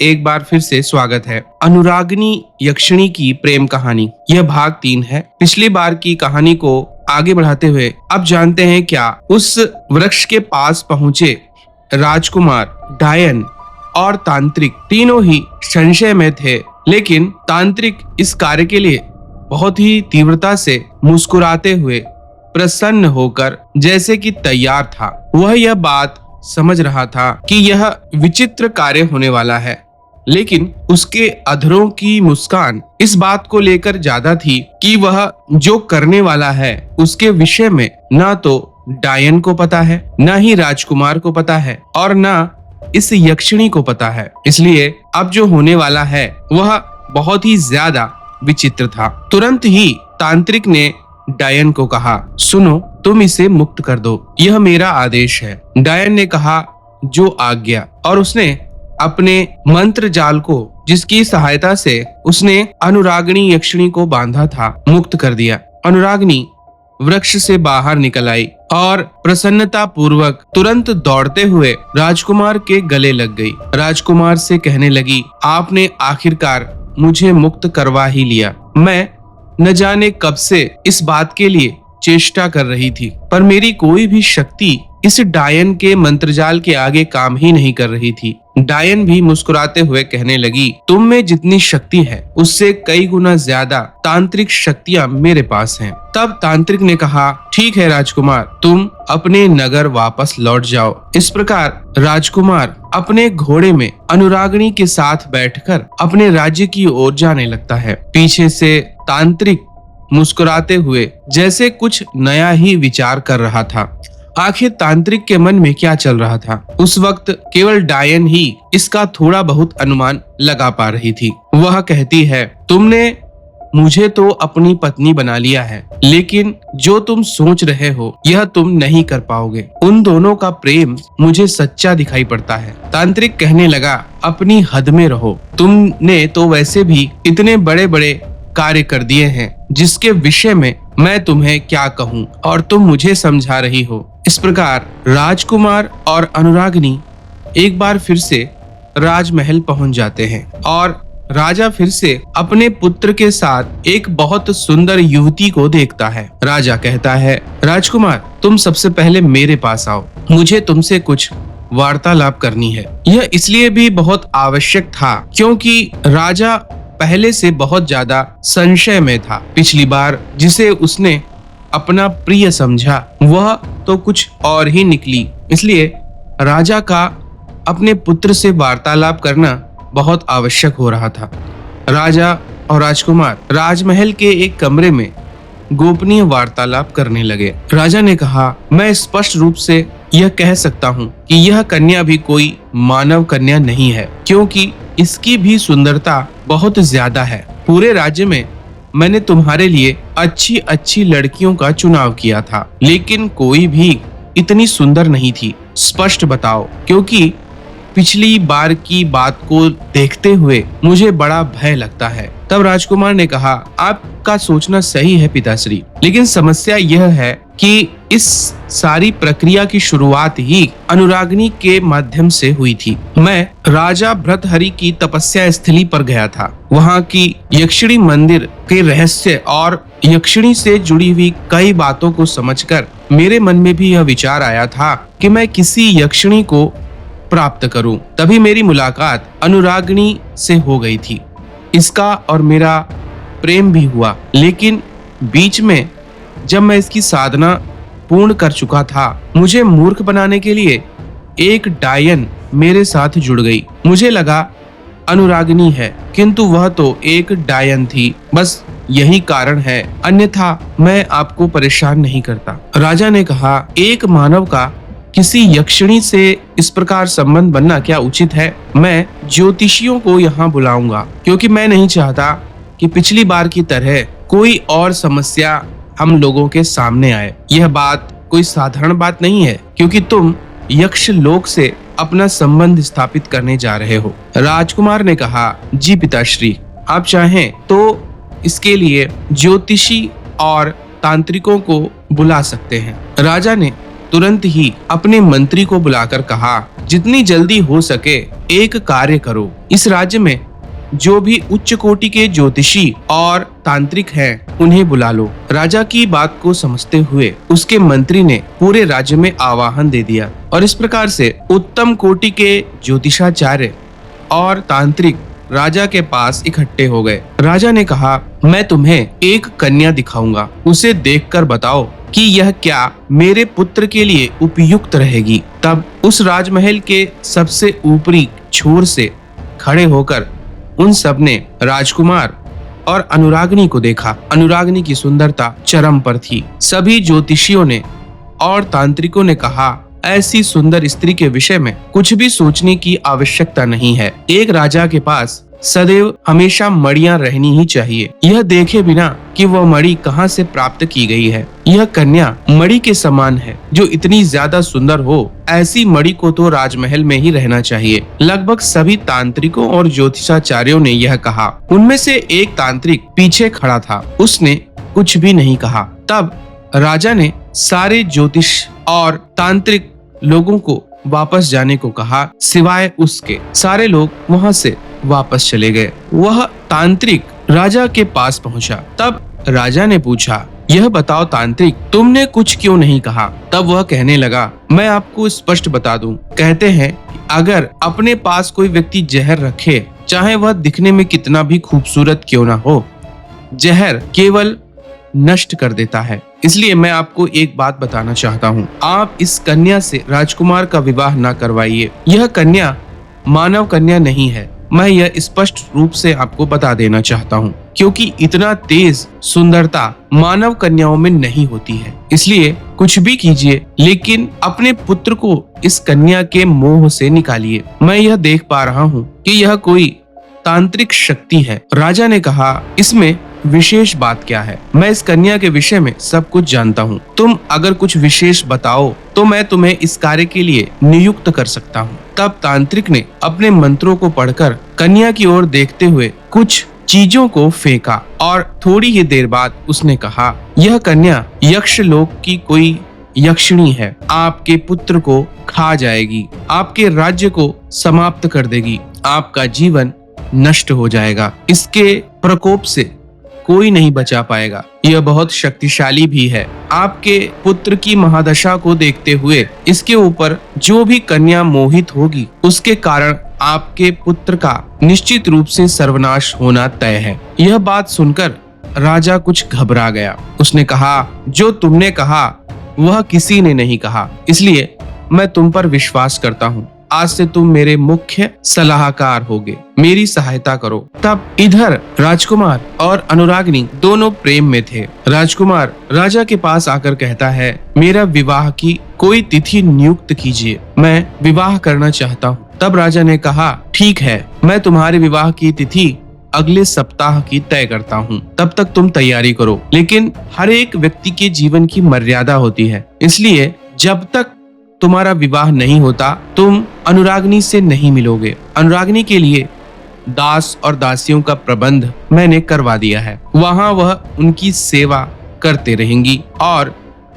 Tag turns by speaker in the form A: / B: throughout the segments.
A: एक बार फिर से स्वागत है अनुरागिनी यक्षिणी की प्रेम कहानी। यह भाग 3 है। पिछली बार की कहानी को आगे बढ़ाते हुए अब जानते हैं क्या उस वृक्ष के पास पहुंचे राजकुमार, डायन और तांत्रिक तीनों ही संशय में थे, लेकिन तांत्रिक इस कार्य के लिए बहुत ही तीव्रता से मुस्कुराते हुए प्रसन्न होकर जैसे कि तैयार था। वह यह बात समझ रहा था कि यह विचित्र कार्य होने वाला है, लेकिन उसके अधरों की मुस्कान इस बात को लेकर ज्यादा थी कि वह जो करने वाला है उसके विषय में ना तो डायन को पता है, ना ही राजकुमार को पता है और ना इस यक्षिणी को पता है। इसलिए अब जो होने वाला है वह बहुत ही ज्यादा विचित्र था। तुरंत ही तांत्रिक ने डायन को कहा, सुनो, तुम इसे मुक्त कर दो, यह मेरा आदेश है। डायन ने कहा, जो आज्ञा, और उसने अपने मंत्र जाल को, जिसकी सहायता से उसने अनुरागिनी यक्षिणी को बांधा था, मुक्त कर दिया। अनुरागिनी वृक्ष से बाहर निकल आई और प्रसन्नता पूर्वक तुरंत दौड़ते हुए राजकुमार के गले लग गई। राजकुमार से कहने लगी, आपने आखिरकार मुझे मुक्त करवा ही लिया। मैं न जाने कब से इस बात के लिए चेष्टा कर रही थी, पर मेरी कोई भी शक्ति इस डायन के मंत्रजाल के आगे काम ही नहीं कर रही थी। डायन भी मुस्कुराते हुए कहने लगी, तुम में जितनी शक्ति है उससे कई गुना ज्यादा तांत्रिक शक्तियां मेरे पास हैं। तब तांत्रिक ने कहा, ठीक है राजकुमार, तुम अपने नगर वापस लौट जाओ। इस प्रकार राजकुमार अपने घोड़े में अनुरागिनी के साथ बैठकर अपने राज्य की ओर जाने लगता है। पीछे से तांत्रिक मुस्कुराते हुए जैसे कुछ नया ही विचार कर रहा था। आखिर तांत्रिक के मन में क्या चल रहा था? उस वक्त केवल डायन ही इसका थोड़ा बहुत अनुमान लगा पा रही थी। वह कहती है, तुमने मुझे तो अपनी पत्नी बना लिया है, लेकिन जो तुम सोच रहे हो यह तुम नहीं कर पाओगे। उन दोनों का प्रेम मुझे सच्चा दिखाई पड़ता है। तांत्रिक कहने लगा, अपनी हद में रहो। तुमने तो वैसे भी इतने बड़े बड़े कार्य कर दिए हैं जिसके विषय में मैं तुम्हें क्या कहूँ, और तुम मुझे समझा रही हो। इस प्रकार राजकुमार और अनुरागिनी एक बार फिर से राजमहल पहुंच जाते हैं और राजा फिर से अपने पुत्र के साथ एक बहुत सुंदर युवती को देखता है। राजा कहता है, राजकुमार, तुम सबसे पहले मेरे पास आओ, मुझे तुमसे कुछ वार्तालाप करनी है। यह इसलिए भी बहुत आवश्यक था क्योंकि राजा पहले से बहुत ज्यादा संशय में था। पिछली बार जिसे उसने अपना प्रिय समझा वह तो कुछ और ही निकली। इसलिए राजा का अपने पुत्र से वार्तालाप करना बहुत आवश्यक हो रहा था। राजा और राजकुमार राजमहल के एक कमरे में गोपनीय वार्तालाप करने लगे। राजा ने कहा, मैं स्पष्ट रूप से यह कह सकता हूँ कि यह कन्या भी कोई मानव कन्या नहीं है, क्योंकि इसकी भी सुंदरता बहुत ज्यादा है। पूरे राज्य में मैंने तुम्हारे लिए अच्छी अच्छी लड़कियों का चुनाव किया था, लेकिन कोई भी इतनी सुंदर नहीं थी। स्पष्ट बताओ, क्योंकि पिछली बार की बात को देखते हुए मुझे बड़ा भय लगता है। तब राजकुमार ने कहा, आपका सोचना सही है पिताश्री, लेकिन समस्या यह है कि इस सारी प्रक्रिया की शुरुआत ही अनुरागिनी के माध्यम से हुई थी। मैं राजा भृतहरि की तपस्या स्थली पर गया था। वहाँ की यक्षिणी मंदिर के रहस्य और यक्षिणी से जुड़ी हुई कई बातों को समझकर मेरे मन में भी यह विचार आया था कि मैं किसी यक्षिणी को प्राप्त करूं। तभी मेरी मुलाकात अनुरागिनी से हो गई थी। इसका और मेरा प्रेम भी हुआ, लेकिन बीच में जब मैं इसकी साधना पूर्ण कर चुका था, मुझे मूर्ख बनाने के लिए एक डायन मेरे साथ जुड़ गई। मुझे लगा अनुरागिनी है, किंतु वह तो एक डायन थी। बस यही कारण है, अन्यथा मैं आपको परेशान नहीं करता। राजा ने कहा, एक मानव का किसी यक्षिणी से इस प्रकार संबंध बनना क्या उचित है? मैं ज्योतिषियों को यहाँ बुलाऊंगा, क्योंकि मैं नहीं चाहता कि पिछली बार की तरह कोई और समस्या हम लोगों के सामने आए। यह बात कोई साधारण बात नहीं है, क्योंकि तुम यक्ष लोक से अपना संबंध स्थापित करने जा रहे हो। राजकुमार ने कहा, जी पिताश्री, आप चाहें तो इसके लिए ज्योतिषी और तांत्रिकों को बुला सकते हैं। राजा ने तुरंत ही अपने मंत्री को बुलाकर कहा, जितनी जल्दी हो सके एक कार्य करो। इस राज्य में जो भी उच्च कोटि के ज्योतिषी और तांत्रिक हैं, उन्हें बुला लो। राजा की बात को समझते हुए उसके मंत्री ने पूरे राज्य में आवाहन दे दिया और इस प्रकार से उत्तम कोटि के ज्योतिषाचार्य और तांत्रिक राजा के पास इकट्ठे हो गए। राजा ने कहा, मैं तुम्हें एक कन्या दिखाऊंगा, उसे देखकर बताओ कि यह क्या मेरे पुत्र के लिए उपयुक्त रहेगी। तब उस राजमहल के सबसे ऊपरी छोर से खड़े होकर उन सब ने राजकुमार और अनुरागिनी को देखा। अनुरागिनी की सुंदरता चरम पर थी। सभी ज्योतिषियों ने और तांत्रिकों ने कहा, ऐसी सुंदर स्त्री के विषय में कुछ भी सोचने की आवश्यकता नहीं है। एक राजा के पास सदैव हमेशा मणियां रहनी ही चाहिए, यह देखे बिना कि वह मणि कहाँ से प्राप्त की गई है। यह कन्या मणि के समान है, जो इतनी ज्यादा सुंदर हो, ऐसी मणि को तो राजमहल में ही रहना चाहिए। लगभग सभी तांत्रिकों और ज्योतिषाचार्यों ने यह कहा। उनमें से एक तांत्रिक पीछे खड़ा था, उसने कुछ भी नहीं कहा। तब राजा ने सारे ज्योतिष और तांत्रिक लोगों को वापस जाने को कहा, सिवाय उसके। सारे लोग वहां से वापस चले गए। वह तांत्रिक राजा के पास पहुंचा। तब राजा ने पूछा, यह बताओ तांत्रिक, तुमने कुछ क्यों नहीं कहा? तब वह कहने लगा, मैं आपको स्पष्ट बता दूं, कहते हैं अगर अपने पास कोई व्यक्ति जहर रखे, चाहे वह दिखने में कितना भी खूबसूरत क्यों ना हो, जहर केवल नष्ट कर देता है। इसलिए मैं आपको एक बात बताना चाहता हूँ, आप इस कन्या से राजकुमार का विवाह न करवाइए। यह कन्या मानव कन्या नहीं है। मैं यह स्पष्ट रूप से आपको बता देना चाहता हूँ, क्योंकि इतना तेज सुंदरता मानव कन्याओं में नहीं होती है। इसलिए कुछ भी कीजिए, लेकिन अपने पुत्र को इस कन्या के मोह से निकालिए। मैं यह देख पा रहा हूँ कि यह कोई तांत्रिक शक्ति है। राजा ने कहा, इसमें विशेष बात क्या है? मैं इस कन्या के विषय में सब कुछ जानता हूँ। तुम अगर कुछ विशेष बताओ तो मैं तुम्हें इस कार्य के लिए नियुक्त कर सकता हूँ। तब तांत्रिक ने अपने मंत्रों को पढ़कर कन्या की ओर देखते हुए कुछ चीजों को फेंका और थोड़ी ही देर बाद उसने कहा, यह कन्या यक्ष लोक की कोई यक्षिणी है। आपके पुत्र को खा जाएगी, आपके राज्य को समाप्त कर देगी, आपका जीवन नष्ट हो जाएगा। इसके प्रकोप से कोई नहीं बचा पाएगा। यह बहुत शक्तिशाली भी है। आपके पुत्र की महादशा को देखते हुए इसके ऊपर जो भी कन्या मोहित होगी, उसके कारण आपके पुत्र का निश्चित रूप से सर्वनाश होना तय है। यह बात सुनकर राजा कुछ घबरा गया। उसने कहा, जो तुमने कहा वह किसी ने नहीं कहा, इसलिए मैं तुम पर विश्वास करता हूँ। आज से तुम मेरे मुख्य सलाहकार होगे, मेरी सहायता करो। तब इधर राजकुमार और अनुरागिनी दोनों प्रेम में थे। राजकुमार राजा के पास आकर कहता है, मेरा विवाह की कोई तिथि नियुक्त कीजिए, मैं विवाह करना चाहता हूँ। तब राजा ने कहा, ठीक है, मैं तुम्हारे विवाह की तिथि अगले सप्ताह की तय करता हूँ। तब तक तुम तैयारी करो। लेकिन हर एक व्यक्ति के जीवन की मर्यादा होती है, इसलिए जब तक तुम्हारा विवाह नहीं होता तुम अनुरागिनी से नहीं मिलोगे। अनुरागिनी के लिए दास और दासियों का प्रबंध मैंने करवा दिया है। वहाँ वह उनकी सेवा करते रहेंगी और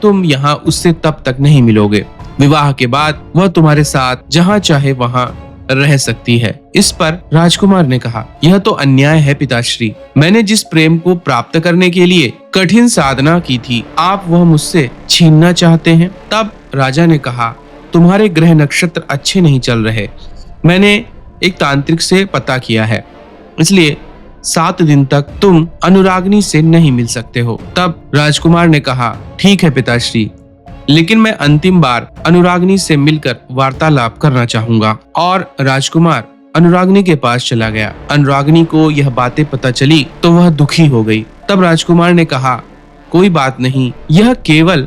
A: तुम यहाँ उससे तब तक नहीं मिलोगे। विवाह के बाद वह तुम्हारे साथ जहाँ चाहे वहाँ रह सकती है। इस पर राजकुमार ने कहा, यह तो अन्याय है पिताश्री। मैंने जिस प्रेम को प्राप्त करने के लिए कठिन साधना की थी, आप वह मुझसे छीनना चाहते हैं। तब राजा ने कहा, तुम्हारे ग्रह नक्षत्र अच्छे नहीं चल रहे। मैंने एक तांत्रिक से पता किया है, इसलिए 7 दिन तक तुम अनुरागिनी से नहीं मिल सकते हो। तब राजकुमार ने कहा, ठीक है पिताश्री, लेकिन मैं अंतिम बार अनुरागिनी से मिलकर वार्तालाप करना चाहूंगा। और राजकुमार अनुरागिनी के पास चला गया। अनुरागिनी को यह बातें पता चली तो वह दुखी हो गई। तब राजकुमार ने कहा, कोई बात नहीं, यह केवल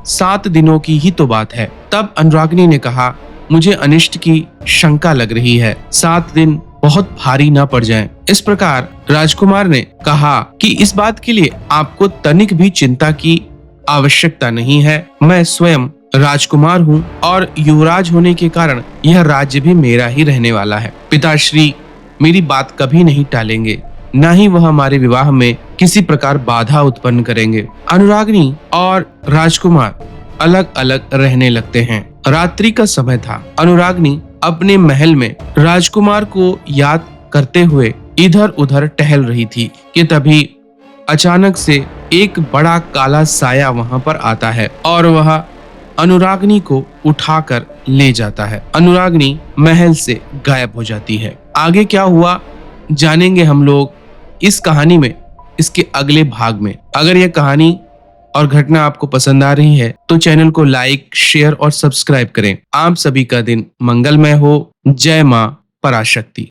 A: 7 दिनों की ही तो बात है। तब अनुरागिनी ने कहा, मुझे अनिष्ट की शंका लग रही है, 7 दिन बहुत भारी ना पड़ जाएं। इस प्रकार राजकुमार ने कहा कि इस बात के लिए आपको तनिक भी चिंता की आवश्यकता नहीं है। मैं स्वयं राजकुमार हूँ और युवराज होने के कारण यह राज्य भी मेरा ही रहने वाला है। पिताश्री मेरी बात कभी नहीं टालेंगे, न ही वह हमारे विवाह में किसी प्रकार बाधा उत्पन्न करेंगे। अनुरागिनी और राजकुमार अलग अलग रहने लगते हैं। रात्रि का समय था। अनुरागिनी अपने महल में राजकुमार को याद करते हुए इधर उधर टहल रही थी कि तभी अचानक से एक बड़ा काला साया वहां पर आता है और वह अनुरागनी को उठाकर ले जाता है। अनुरागनी महल से गायब हो जाती है। आगे क्या हुआ जानेंगे हम लोग इस कहानी में, इसके अगले भाग में। अगर यह कहानी और घटना आपको पसंद आ रही है तो चैनल को लाइक, शेयर और सब्सक्राइब करें। आप सभी का दिन मंगलमय हो। जय मां पराशक्ति।